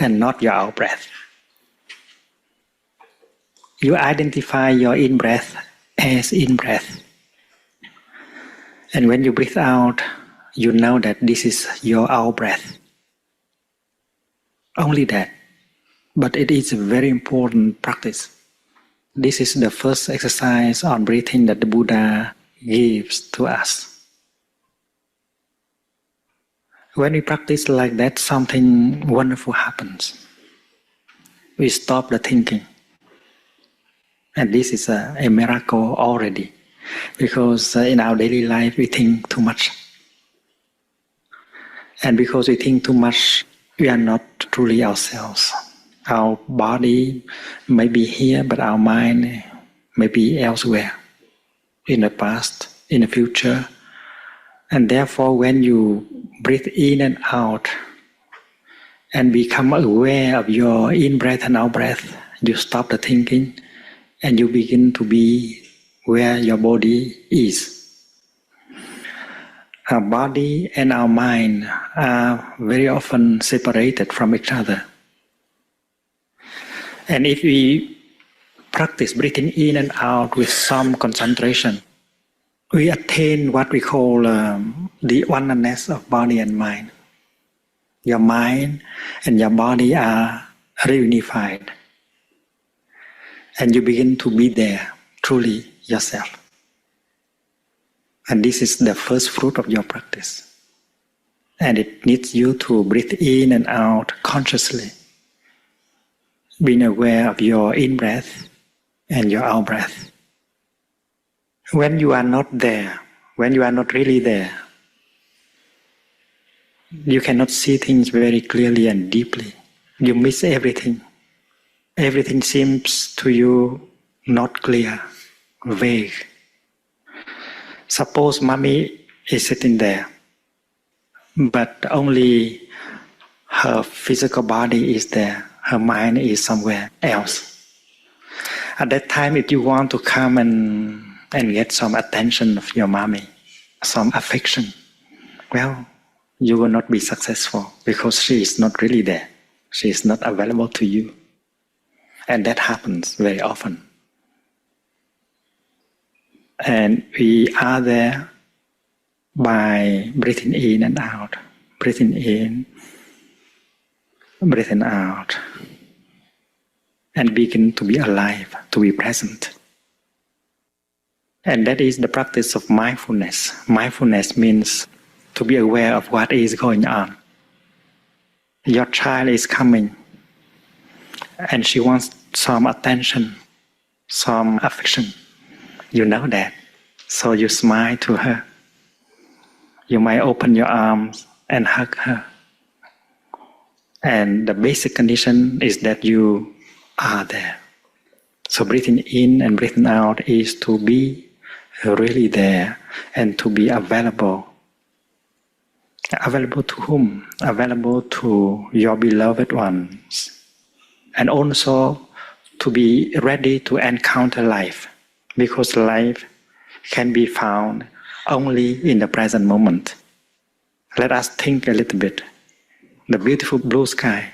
and not your out breath. You identify your in-breath as in-breath. And when you breathe out, you know that this is your out-breath. Only that. But it is a very important practice. This is the first exercise on breathing that the Buddha gives to us. When we practice like that, something wonderful happens. We stop the thinking. And this is a miracle already. Because in our daily life, we think too much. And because we think too much, we are not truly ourselves. Our body may be here, but our mind may be elsewhere, in the past, in the future. And therefore, when you breathe in and out and become aware of your in-breath and out-breath, you stop the thinking and you begin to be where your body is. Our body and our mind are very often separated from each other. And if we practice breathing in and out with some concentration, we attain what we call the oneness of body and mind. Your mind and your body are reunified. And you begin to be there, truly yourself. And this is the first fruit of your practice. And it needs you to breathe in and out consciously, being aware of your in-breath and your out-breath. When you are not there, when you are not really there, you cannot see things very clearly and deeply. You miss everything. Everything seems to you not clear, vague. Suppose Mommy is sitting there, but only her physical body is there, her mind is somewhere else. At that time, if you want to come and get some attention of your Mommy, some affection, well, you will not be successful because she is not really there. She is not available to you. And that happens very often. And we are there by breathing in and out, breathing in, breathing out, and begin to be alive, to be present. And that is the practice of mindfulness. Mindfulness means to be aware of what is going on. Your child is coming, and she wants some attention, some affection. You know that, so you smile to her. You might open your arms and hug her. And the basic condition is that you are there. So breathing in and breathing out is to be really there and to be available. Available to whom? Available to your beloved ones. And also to be ready to encounter life. Because life can be found only in the present moment. Let us think a little bit. The beautiful blue sky.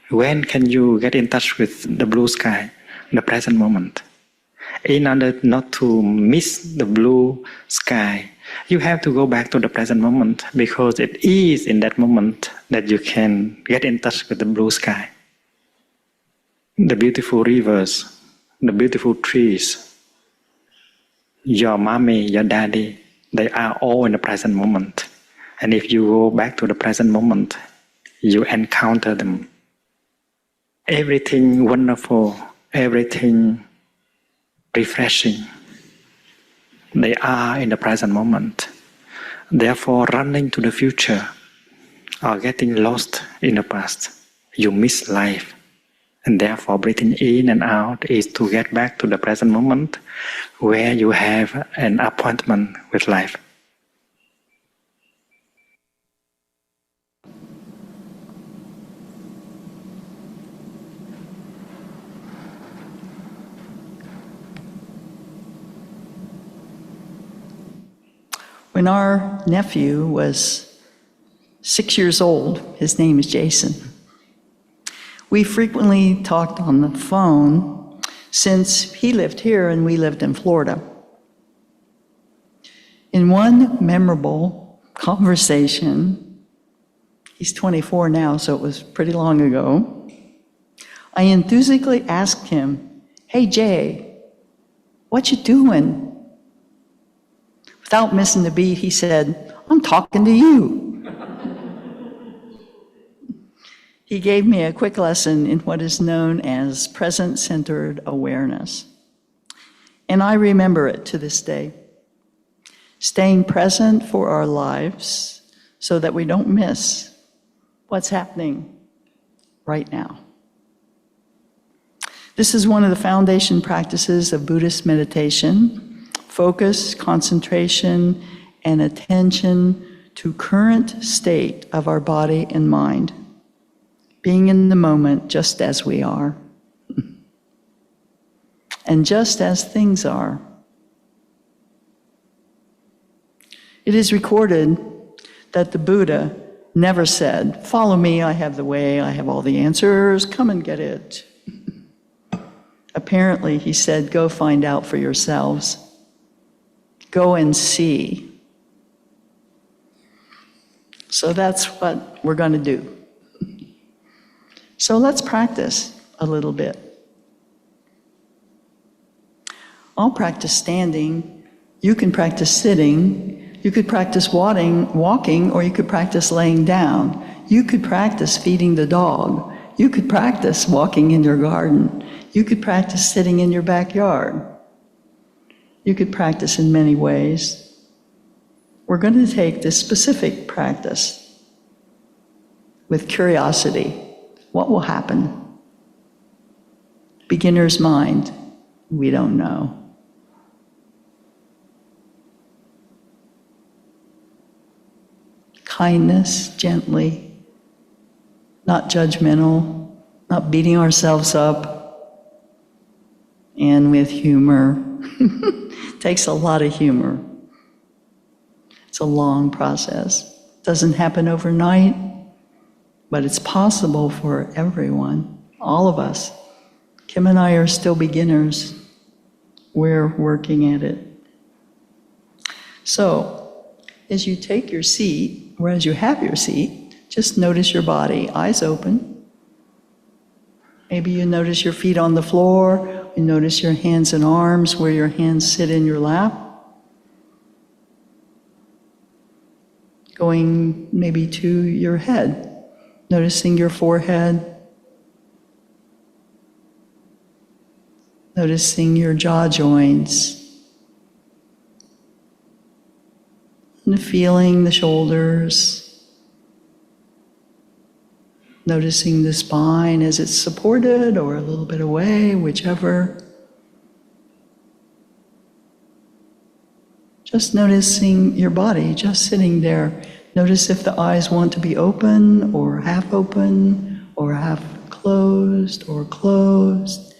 When can you get in touch with the blue sky? The present moment. In order not to miss the blue sky, you have to go back to the present moment, because it is in that moment that you can get in touch with the blue sky. The beautiful rivers, the beautiful trees, your mommy, your daddy, they are all in the present moment. And if you go back to the present moment, you encounter them. Everything wonderful, everything refreshing, they are in the present moment. Therefore, running to the future or getting lost in the past, you miss life. And therefore, breathing in and out is to get back to the present moment where you have an appointment with life. When our nephew was 6 years old, his name is Jason, We frequently talked on the phone since he lived here and we lived in Florida. In one memorable conversation, he's 24 now, so it was pretty long ago, I enthusiastically asked him, "Hey Jay, what you doing?" Without missing a beat, he said, "I'm talking to you." He gave me a quick lesson in what is known as present-centered awareness. And I remember it to this day. Staying present for our lives so that we don't miss what's happening right now. This is one of the foundation practices of Buddhist meditation: focus, concentration, and attention to current state of our body and mind. Being in the moment just as we are. And just as things are. It is recorded that the Buddha never said, "Follow me, I have the way, I have all the answers, come and get it." Apparently, he said, "Go find out for yourselves. Go and see." So that's what we're going to do. So let's practice a little bit. I'll practice standing. You can practice sitting. You could practice walking, or you could practice laying down. You could practice feeding the dog. You could practice walking in your garden. You could practice sitting in your backyard. You could practice in many ways. We're going to take this specific practice with curiosity. What will happen? Beginner's mind, we don't know. Kindness, gently, not judgmental, not beating ourselves up, and with humor. Takes a lot of humor. It's a long process. Doesn't happen overnight, but it's possible for everyone, all of us. Kim and I are still beginners. We're working at it. So, as you take your seat, or as you have your seat, just notice your body, eyes open. Maybe you notice your feet on the floor, you notice your hands and arms, where your hands sit in your lap. Going maybe to your head, noticing your forehead, noticing your jaw joints, and feeling the shoulders, noticing the spine as it's supported or a little bit away, whichever. Just noticing your body, just sitting there. Notice if the eyes want to be open or half closed or closed.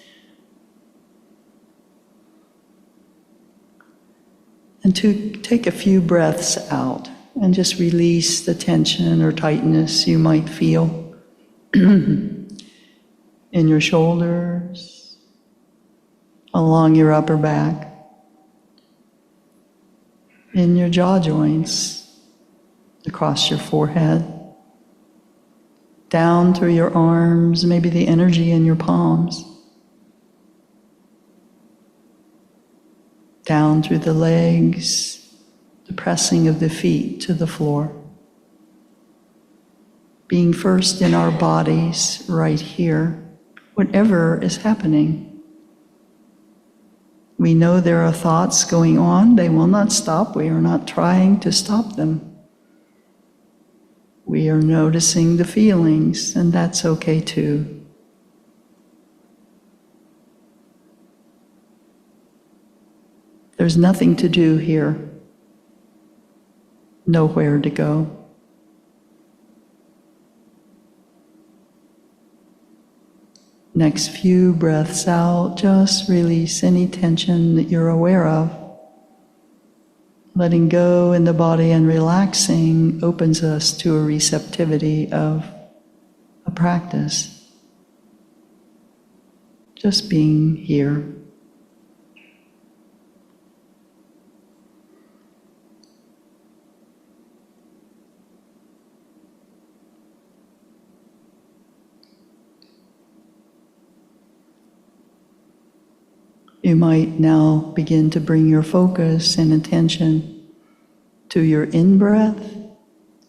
And to take a few breaths out and just release the tension or tightness you might feel in your shoulders, along your upper back, in your jaw joints, across your forehead, down through your arms, maybe the energy in your palms, down through the legs, the pressing of the feet to the floor. Being first in our bodies right here, whatever is happening. We know there are thoughts going on. They will not stop. We are not trying to stop them. We are noticing the feelings, and that's okay too. There's nothing to do here. Nowhere to go. Next few breaths out, just release any tension that you're aware of. Letting go in the body and relaxing opens us to a receptivity of a practice. just being here. You might now begin to bring your focus and attention to your in-breath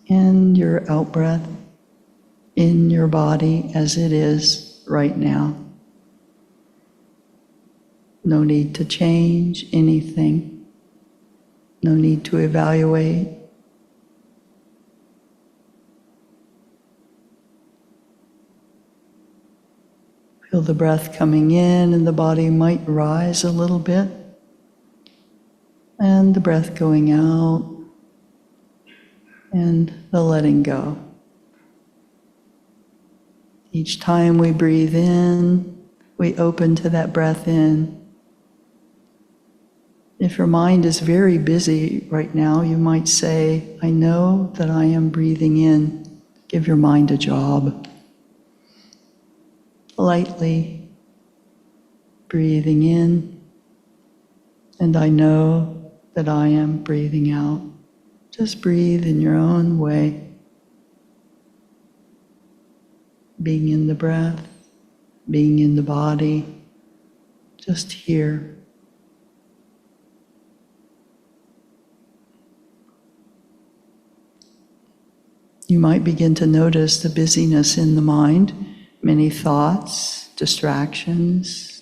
and your out-breath in your body as it is right now. No need to change anything. No need to evaluate. Feel the breath coming in, and the body might rise a little bit. And the breath going out, and the letting go. Each time we breathe in, we open to that breath in. If your mind is very busy right now, you might say, I know that I am breathing in. Give your mind a job. Lightly breathing in, and I know that I am breathing out. Just breathe in your own way. Being in the breath, being in the body, just here. You might begin to notice the busyness in the mind, many thoughts, distractions.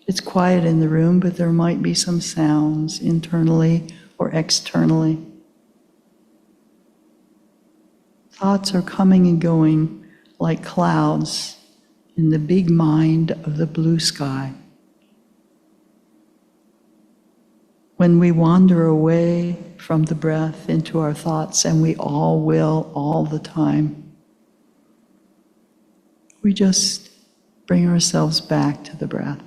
It's quiet in the room, but there might be some sounds internally or externally. Thoughts are coming and going like clouds in the big mind of the blue sky. When we wander away from the breath into our thoughts, and we all will all the time, we just bring ourselves back to the breath.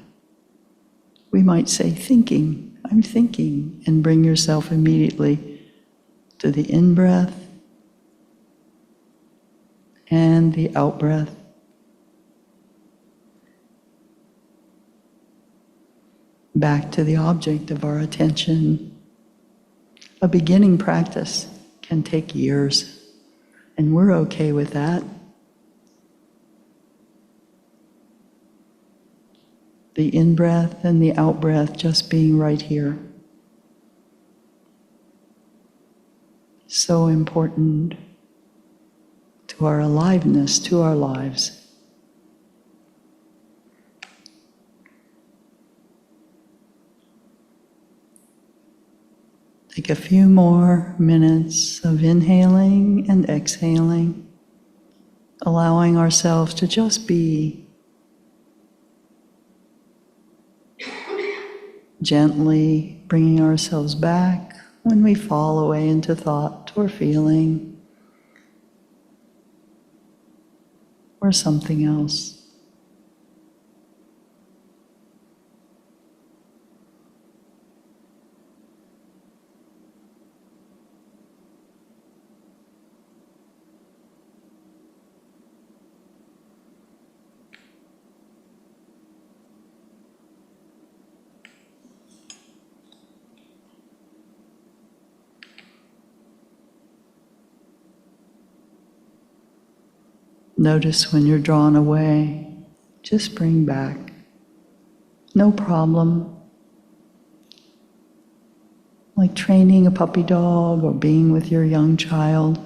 We might say, thinking, I'm thinking, and bring yourself immediately to the in-breath and the out-breath. Back to the object of our attention. A beginning practice can take years, and we're okay with that. The in-breath and the out-breath just being right here. So important to our aliveness, to our lives. Take a few more minutes of inhaling and exhaling, allowing ourselves to just be. Gently bringing ourselves back when we fall away into thought or feeling or something else. Notice when you're drawn away, just bring back. No problem. Like training a puppy dog or being with your young child.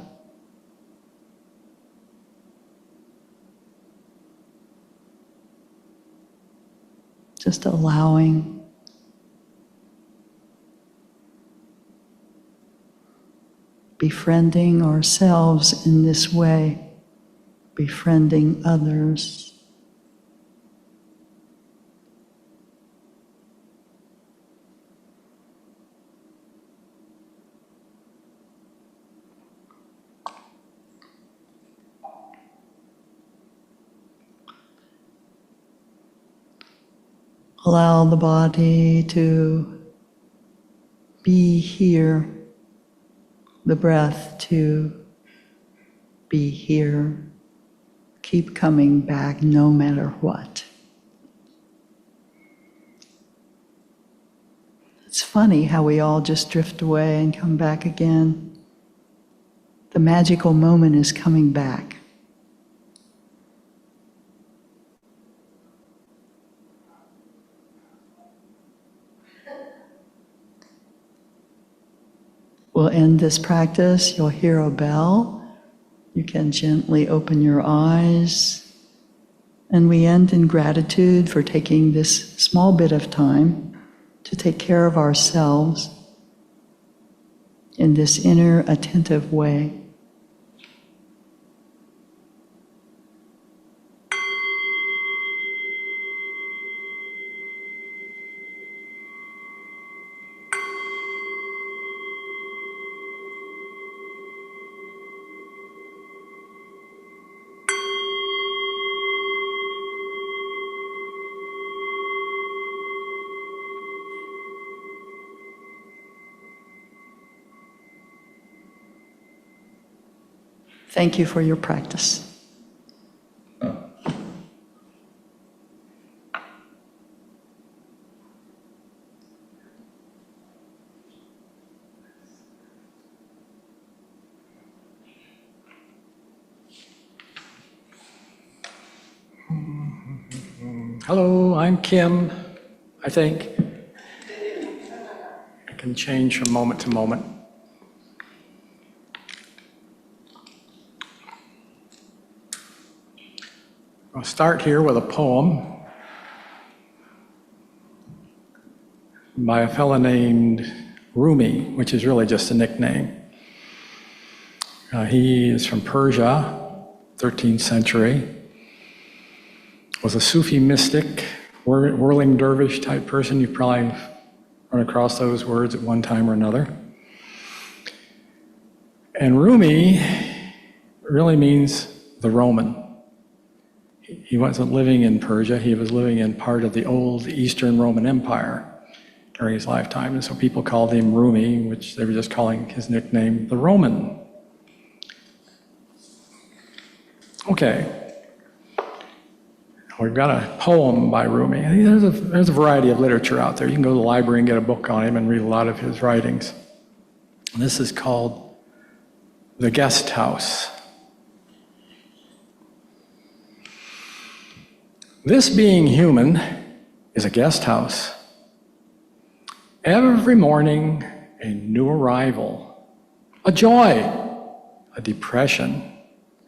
Just allowing. Befriending ourselves in this way. Befriending others. Allow the body to be here, the breath to be here. Keep coming back no matter what. funny how we all just drift away and come back again. The magical moment is coming back. We'll end this practice. You'll hear a bell. You can gently open your eyes. And we end in gratitude for taking this small bit of time to take care of ourselves in this inner attentive way. Thank you for your practice. Hello, I'm Kim, I think. I can change from moment to moment. I'll start here with a poem by a fellow named Rumi, which is really just a nickname. He is from Persia, 13th century, was a Sufi mystic, whirling dervish type person. You've probably run across those words at one time or another. And Rumi really means the Roman. He wasn't living in Persia, he was living in part of the old Eastern Roman Empire during his lifetime. And so people called him Rumi, which they were just calling his nickname the Roman. Okay. We've got a poem by Rumi. There's a variety of literature out there. You can go to the library and get a book on him and read a lot of his writings. And this is called The Guest House. This being human is a guest house. Every morning, a new arrival, a joy, a depression,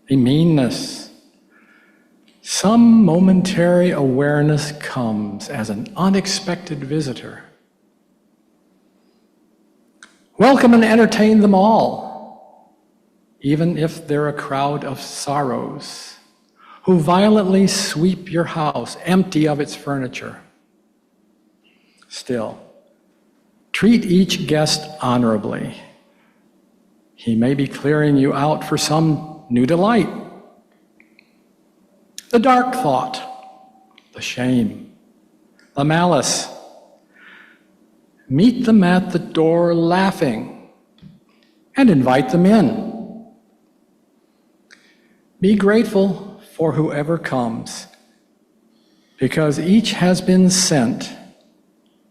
a meanness. Some momentary awareness comes as an unexpected visitor. Welcome and entertain them all, even if they're a crowd of sorrows who violently sweep your house empty of its furniture. Still, treat each guest honorably. He may be clearing you out for some new delight. The dark thought, the shame, the malice. Meet them at the door laughing and invite them in. Be grateful for whoever comes, because each has been sent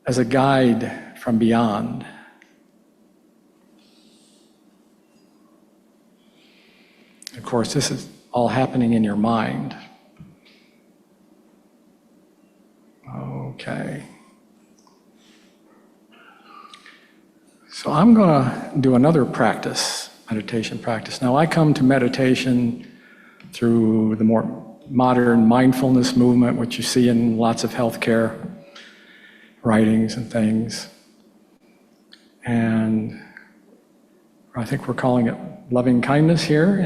as a guide from beyond. Of course, this is all happening in your mind. Okay. So I'm going to do another practice, meditation practice. Now, I come to meditation through the more modern mindfulness movement, which you see in lots of healthcare writings and things. And I think we're calling it loving kindness here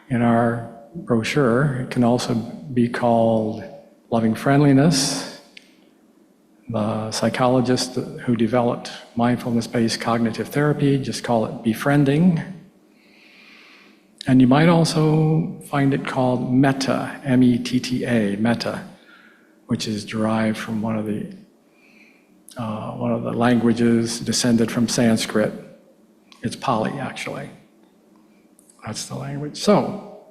in our brochure. It can also be called loving friendliness. The psychologist who developed mindfulness-based cognitive therapy just call it befriending. And you might also find it called metta, M-E-T-T-A, metta, which is derived from one of the languages descended from Sanskrit. It's Pali, actually. That's the language. So,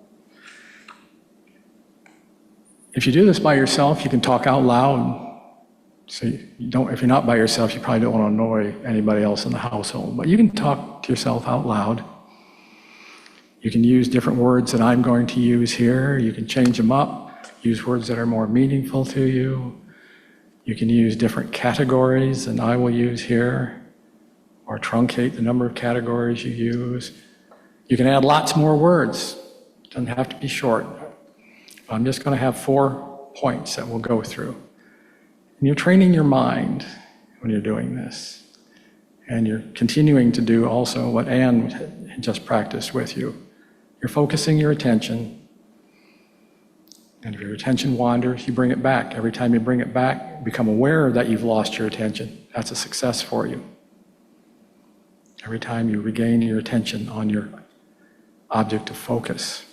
if you do this by yourself, you can talk out loud So you don't, if you're not by yourself, you probably don't want to annoy anybody else in the household. But you can talk to yourself out loud. You can use different words that I'm going to use here. You can change them up, use words that are more meaningful to you. You can use different categories than I will use here, or truncate the number of categories you use. You can add lots more words. It doesn't have to be short. I'm just going to have 4 points that we'll go through. And you're training your mind when you're doing this. And you're continuing to do also what Anne had just practiced with you. You're focusing your attention. And if your attention wanders, you bring it back. Every time you bring it back, become aware that you've lost your attention. That's a success for you. Every time you regain your attention on your object of focus.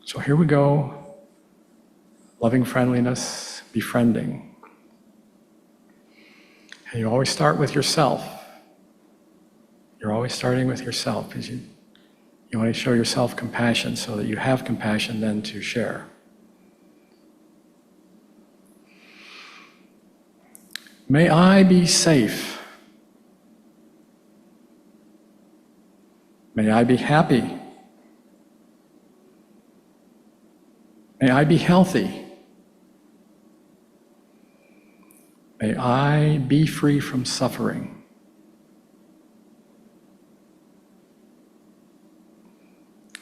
So here we go. Loving friendliness, befriending. And you always start with yourself. You're always starting with yourself because you want to show yourself compassion so that you have compassion then to share. May I be safe. May I be happy. May I be healthy. May I be free from suffering.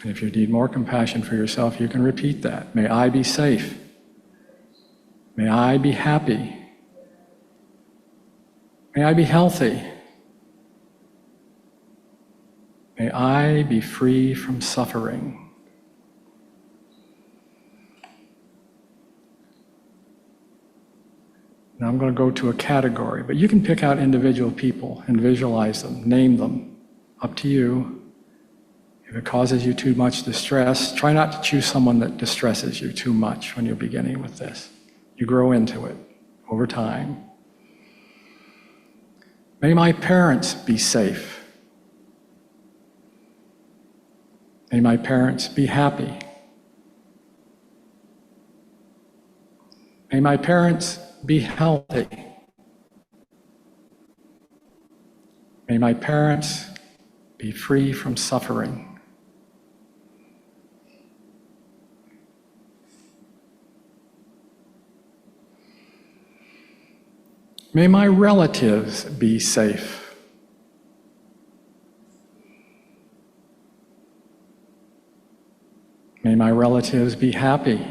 And if you need more compassion for yourself, you can repeat that. May I be safe. May I be happy. May I be healthy. May I be free from suffering. Now I'm going to go to a category, but you can pick out individual people and visualize them, name them. Up to you. If it causes you too much distress, try not to choose someone that distresses you too much when you're beginning with this. You grow into it over time. May my parents be safe. May my parents be happy. May my parents be healthy. May my parents be free from suffering. May my relatives be safe. May my relatives be happy.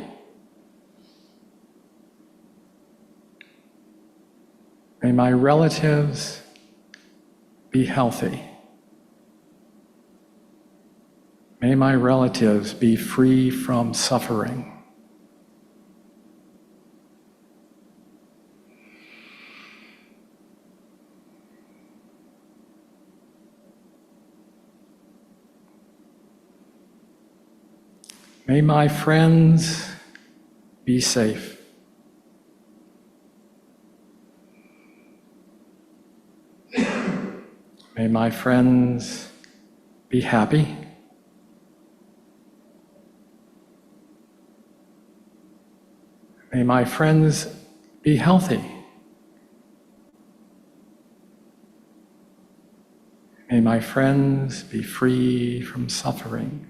May my relatives be healthy. May my relatives be free from suffering. May my friends be safe. May my friends be happy. May my friends be healthy. May my friends be free from suffering.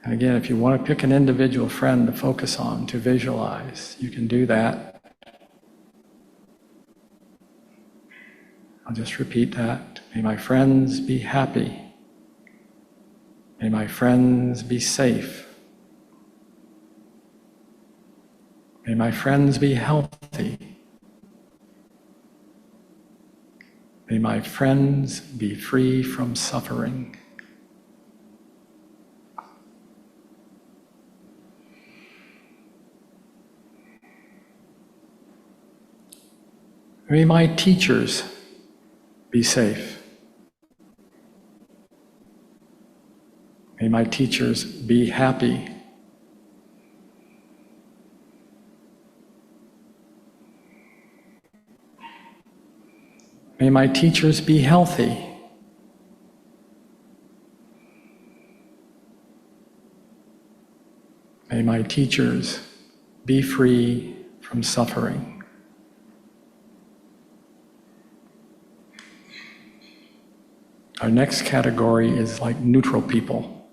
And again, if you want to pick an individual friend to focus on, to visualize, you can do that. I'll just repeat that. May my friends be happy. May my friends be safe. May my friends be healthy. May my friends be free from suffering. May my teachers be safe. May my teachers be happy. May my teachers be healthy. May my teachers be free from suffering. Our next category is like neutral people.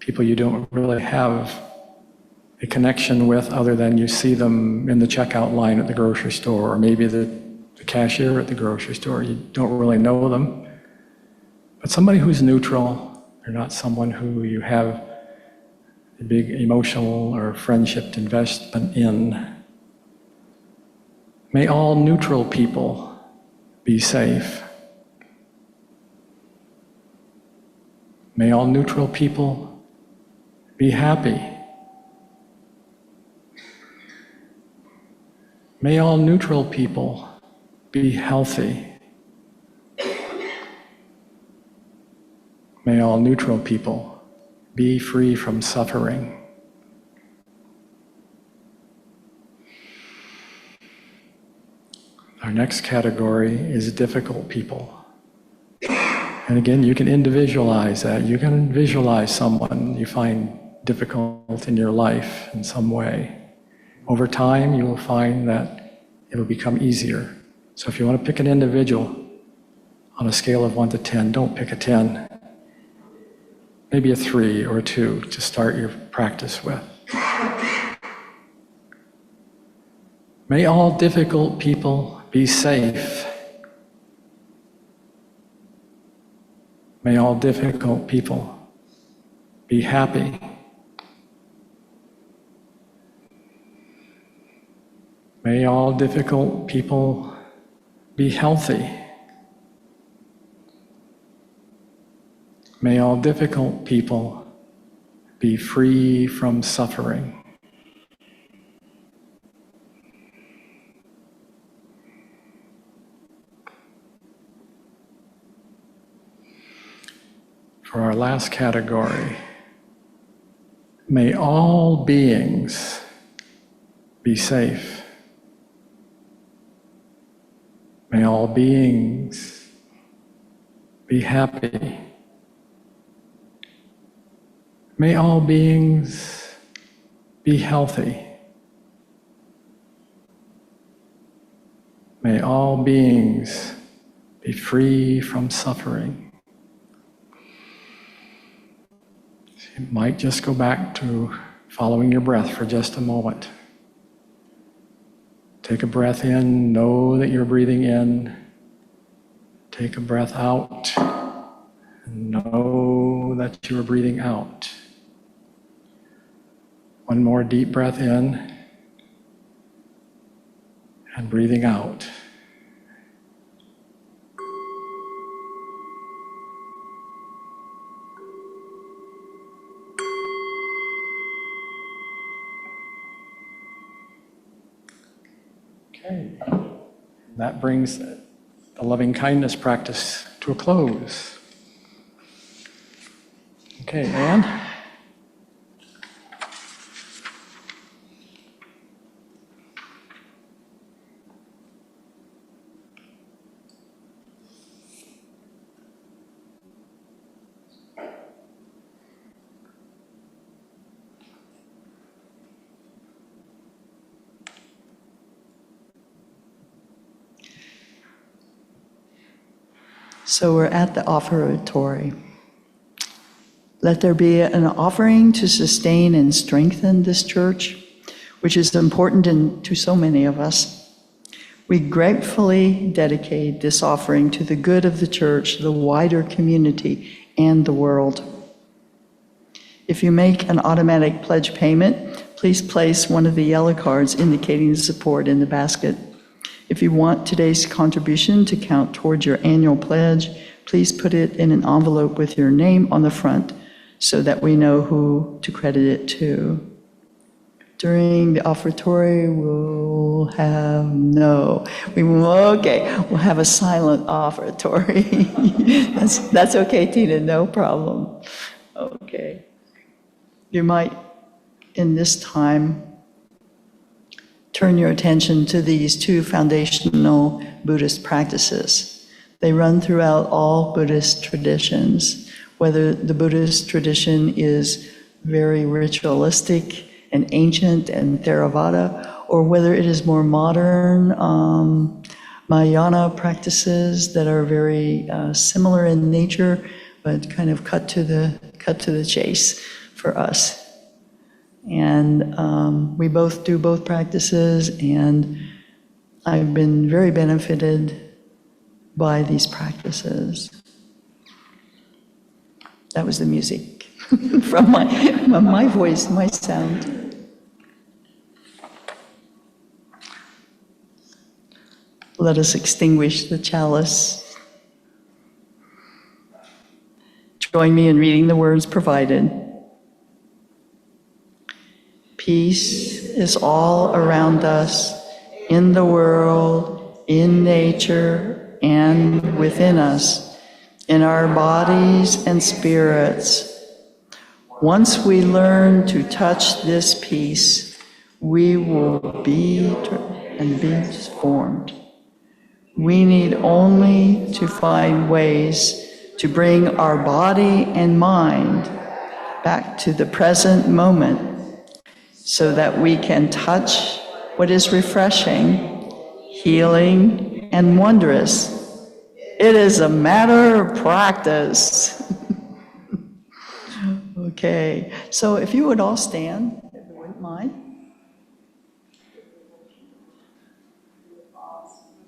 People you don't really have a connection with other than you see them in the checkout line at the grocery store, or maybe the cashier at the grocery store. You don't really know them. But somebody who's neutral, they're not someone who you have a big emotional or friendship investment in. May all neutral people be safe. May all neutral people be happy. May all neutral people be healthy. May all neutral people be free from suffering. Our next category is difficult people. And again, you can individualize that. You can visualize someone you find difficult in your life in some way. Over time, you will find that it will become easier. So if you want to pick an individual on a scale of 1 to 10, don't pick a 10. Maybe a 3 or a 2 to start your practice with. May all difficult people be safe. May all difficult people be happy. May all difficult people be healthy. May all difficult people be free from suffering. For our last category, may all beings be safe. May all beings be happy. May all beings be healthy. May all beings be free from suffering. You might just go back to following your breath for just a moment. Take a breath in, know that you're breathing in. Take a breath out, and know that you are breathing out. One more deep breath in, and breathing out. Okay, that brings the loving kindness practice to a close. Okay, Anne? So we're at the offertory. Let there be an offering to sustain and strengthen this church, which is important to so many of us. We gratefully dedicate this offering to the good of the church, the wider community, and the world. If you make an automatic pledge payment, please place one of the yellow cards indicating the support in the basket. If you want today's contribution to count towards your annual pledge, please put it in an envelope with your name on the front so that we know who to credit it to. During the offertory, we'll have we'll have a silent offertory. That's okay, Tina, no problem. Okay. You might, in this time, turn your attention to these two foundational Buddhist practices. They run throughout all Buddhist traditions, whether the Buddhist tradition is very ritualistic and ancient and Theravada, or whether it is more modern Mahayana practices that are very similar in nature, but kind of cut to the chase for us. And we both do both practices, and I've been very benefited by these practices. That was the music from my voice, my sound. Let us extinguish the chalice. Join me in reading the words provided. Peace is all around us, in the world, in nature, and within us, in our bodies and spirits. Once we learn to touch this peace, we will be and be formed. We need only to find ways to bring our body and mind back to the present moment, so that we can touch what is refreshing, healing, and wondrous. It is a matter of practice. Okay, so if you would all stand, if you wouldn't mind.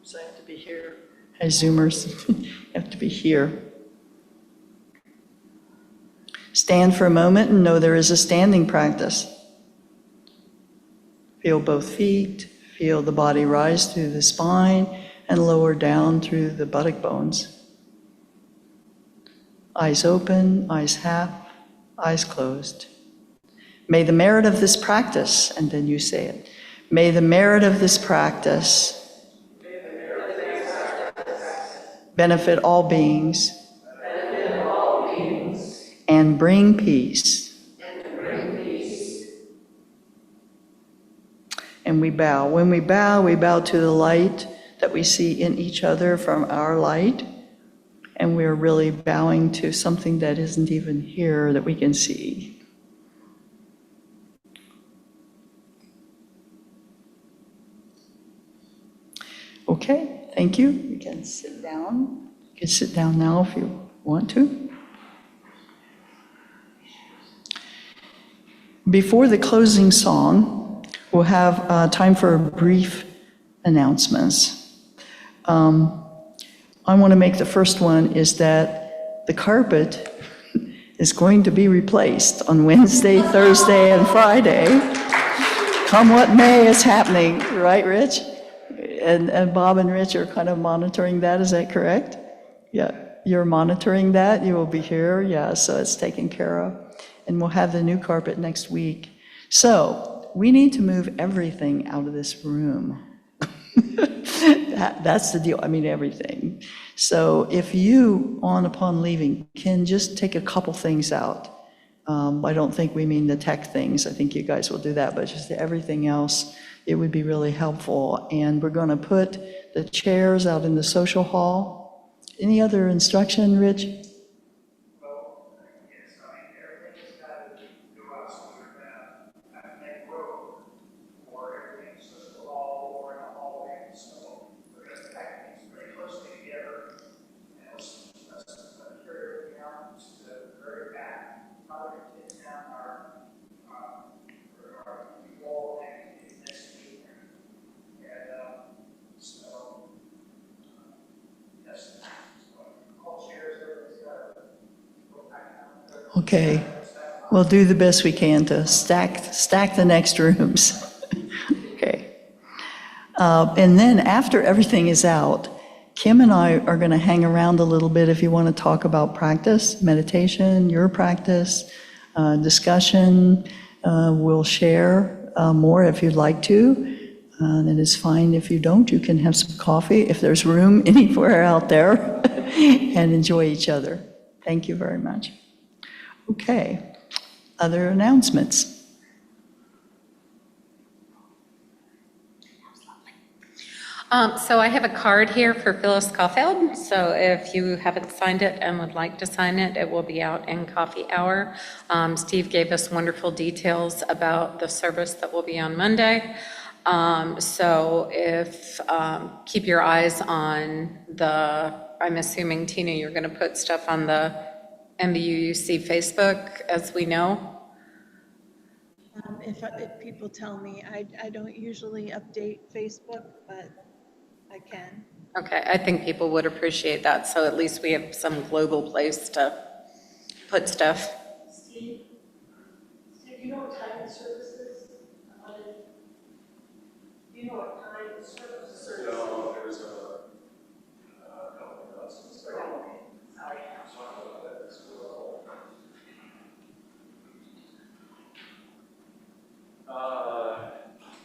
So I have to be here. Hey, Zoomers, you have to be here. Stand for a moment and know there is a standing practice. Feel both feet, feel the body rise through the spine and lower down through the buttock bones. Eyes open, eyes half, eyes closed. May the merit of this practice, and then you say it, may the merit of this practice benefit all beings and bring peace. And we bow. When we bow to the light that we see in each other from our light. And we're really bowing to something that isn't even here that we can see. Okay, thank you. You can sit down. You can sit down now if you want to. Before the closing song, we'll have time for brief announcements. I want to make the first one is that the carpet is going to be replaced on Wednesday, Thursday, and Friday. Come what may, it's happening, right, Rich? And Bob and Rich are kind of monitoring that, is that correct? Yeah, you're monitoring that, you will be here, yeah, so it's taken care of. And we'll have the new carpet next week. So, we need to move everything out of this room. That's the deal, I mean everything. So if you, upon leaving, can just take a couple things out. I don't think we mean the tech things, I think you guys will do that, but just everything else, it would be really helpful. And we're gonna put the chairs out in the social hall. Any other instruction, Rich? Okay, we'll do the best we can to stack the next rooms. Okay. And then after everything is out, Kim and I are going to hang around a little bit if you want to talk about practice, meditation, your practice, discussion. We'll share more if you'd like to. And it's fine if you don't. You can have some coffee if there's room anywhere out there and enjoy each other. Thank you very much. Okay, other announcements? So I have a card here for Phyllis Caulfield. So if you haven't signed it and would like to sign it, it will be out in coffee hour. Steve gave us wonderful details about the service that will be on Monday. So if, keep your eyes on I'm assuming, Tina, you're going to put stuff on the MBUUC Facebook, as we know. If people tell me, I don't usually update Facebook, but I can. Okay, I think people would appreciate that, so at least we have some global place to put stuff. Steve, you know what time the service is? Do you know what time the service is? No, there's a couple of announcements. Oh, okay. Sorry. Talk about that as well.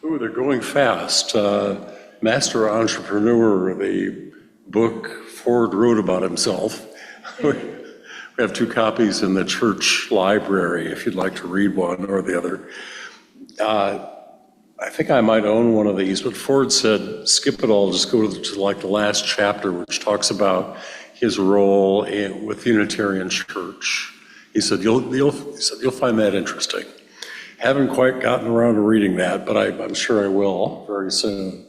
Ooh, they're going fast. Master Entrepreneur, the book Ford wrote about himself. We have 2 copies in the church library if you'd like to read one or the other. I think I might own one of these, but Ford said, skip it all, just go to like the last chapter, which talks about his role with the Unitarian Church. He said, you'll find that interesting. Haven't quite gotten around to reading that, but I'm sure I will very soon.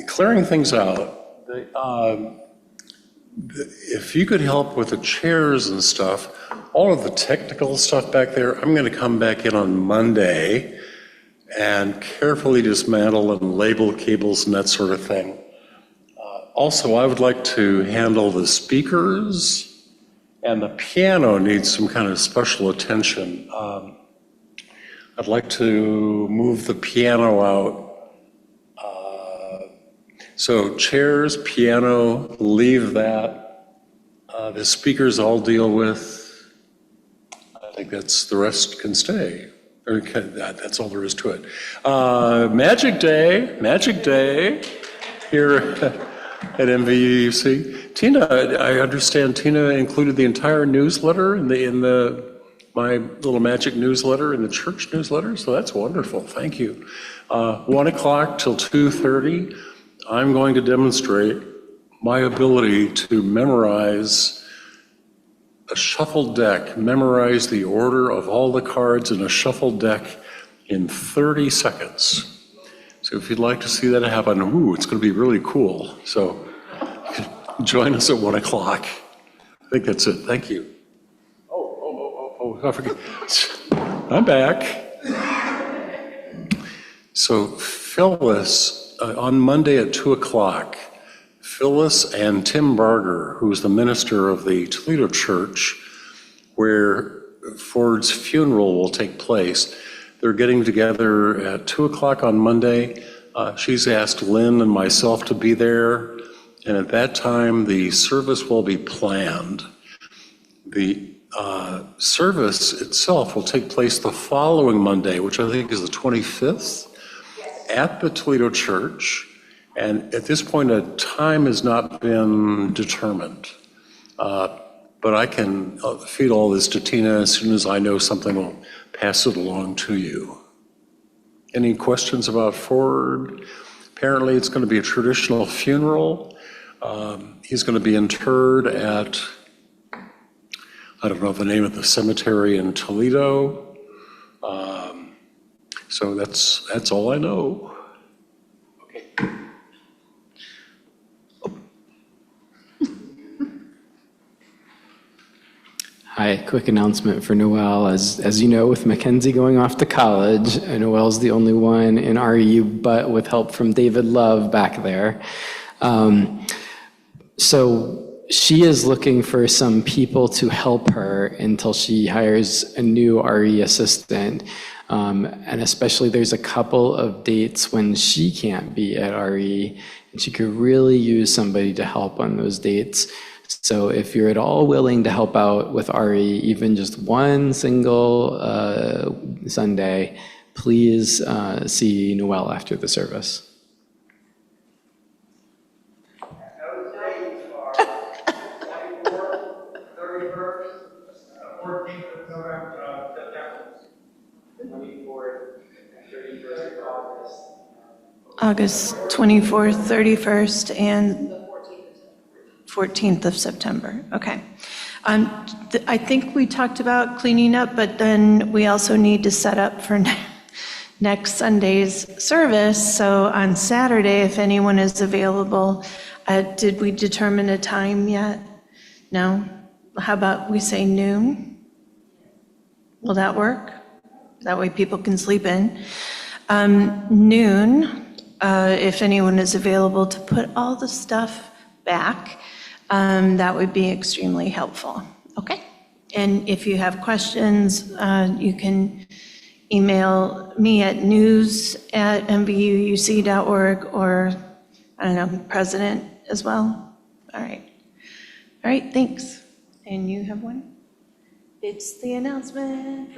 Clearing things out, if you could help with the chairs and stuff, all of the technical stuff back there, I'm going to come back in on Monday and carefully dismantle and label cables and that sort of thing. Also, I would like to handle the speakers, and the piano needs some kind of special attention. I'd like to move the piano out. So chairs, piano, leave that. The speakers I'll deal with. I think the rest can stay. That's all there is to it. Magic Day here at MVUC. Tina, I understand Tina included the entire newsletter in my little magic newsletter in the church newsletter, so that's wonderful. Thank you. 1 o'clock till 2:30. I'm going to demonstrate my ability to memorize a shuffled deck, memorize the order of all the cards in a shuffled deck in 30 seconds. So if you'd like to see that happen, it's going to be really cool. So join us at 1 o'clock. I think that's it. Thank you. I forget. I'm back. So Phyllis, on Monday at 2 o'clock, Phyllis and Tim Barger, who's the minister of the Toledo Church, where Ford's funeral will take place, they're getting together at 2 o'clock on Monday. She's asked Lynn and myself to be there, and at that time, the service will be planned. The service itself will take place the following Monday, which I think is the 25th, at the Toledo Church. And at this point, a time has not been determined. But I can feed all this to Tina. As soon as I know something, I'll pass it along to you. Any questions about Ford? Apparently, it's going to be a traditional funeral. He's going to be interred at, I don't know the name of the cemetery in Toledo. So that's all I know. Okay. Hi, quick announcement for Noel. As you know, with Mackenzie going off to college, Noel's the only one in RU, but with help from David Love back there. So she is looking for some people to help her until she hires a new RE assistant. And especially there's a couple of dates when she can't be at RE, and she could really use somebody to help on those dates. So if you're at all willing to help out with RE, even just one single Sunday, please see Noel after the service. Those dates are 24th, 31st, 14th of November, September, 24th, 31st of August. August 24th, 31st, and 14th of September. Okay. I think we talked about cleaning up, but then we also need to set up for next Sunday's service. So on Saturday, if anyone is available, did we determine a time yet? No? How about we say noon? Will that work? That way people can sleep in. Noon, if anyone is available to put all the stuff back, that would be extremely helpful. Okay? And if you have questions, you can email me at news@mvuuc.org, or, I don't know, president as well. All right. All right, thanks. And you have one? It's the announcement.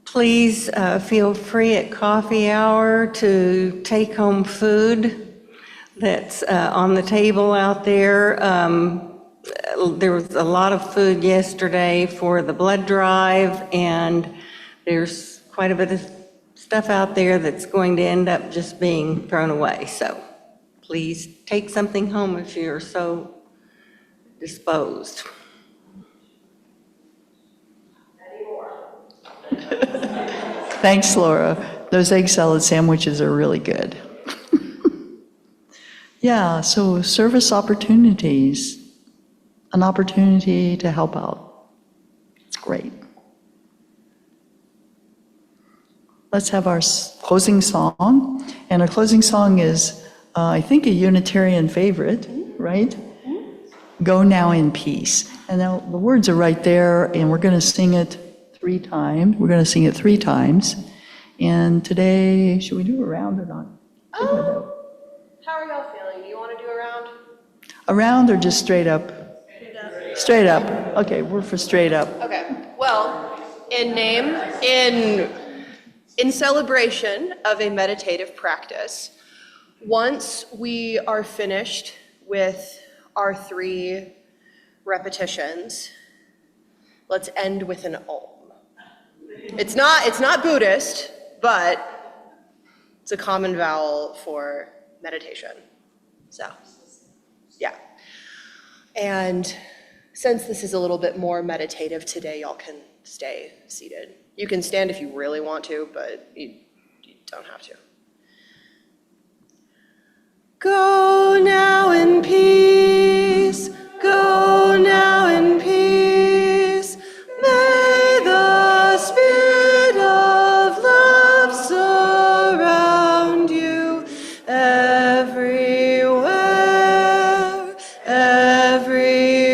Please feel free at coffee hour to take home food that's on the table out there. There was a lot of food yesterday for the blood drive, and there's quite a bit of stuff out there that's going to end up just being thrown away. So please take something home if you're so disposed. Thanks, Laura. Those egg salad sandwiches are really good. Yeah, so service opportunities, an opportunity to help out. It's great. Let's have our closing song. And our closing song is, I think, a Unitarian favorite, right? Go Now in Peace. And now the words are right there, and we're going to sing it 3 times. We're going to sing it 3 times. And today, should we do a round or not? How are y'all feeling? Do you want to do a round? A round or just straight up? Straight up. Okay, we're for straight up. Okay. Well, in celebration of a meditative practice, once we are finished with our 3 repetitions, let's end with an Om. It's not Buddhist, but it's a common vowel for meditation. So, yeah. And since this is a little bit more meditative today, y'all can stay seated. You can stand if you really want to, but you don't have to. Go now in peace, go now in peace. May the spirit of love surround you everywhere, everywhere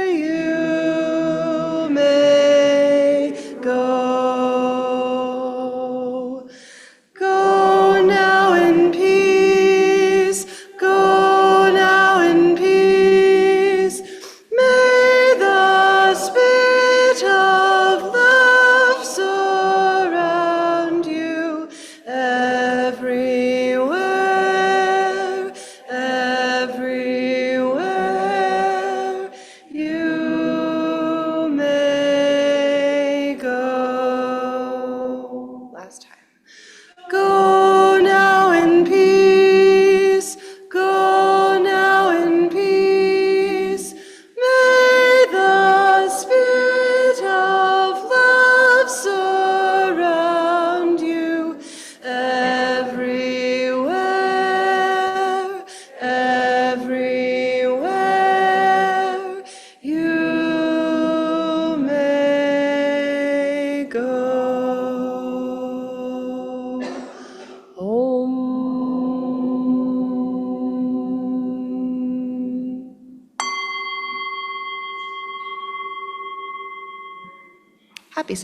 you may go. Go now in peace, go now in peace. May the spirit of love surround you everywhere, everywhere you may go. Last time. Go now in peace, go now in peace. May the spirit of love surround you everywhere, everywhere you may go. Om. Happy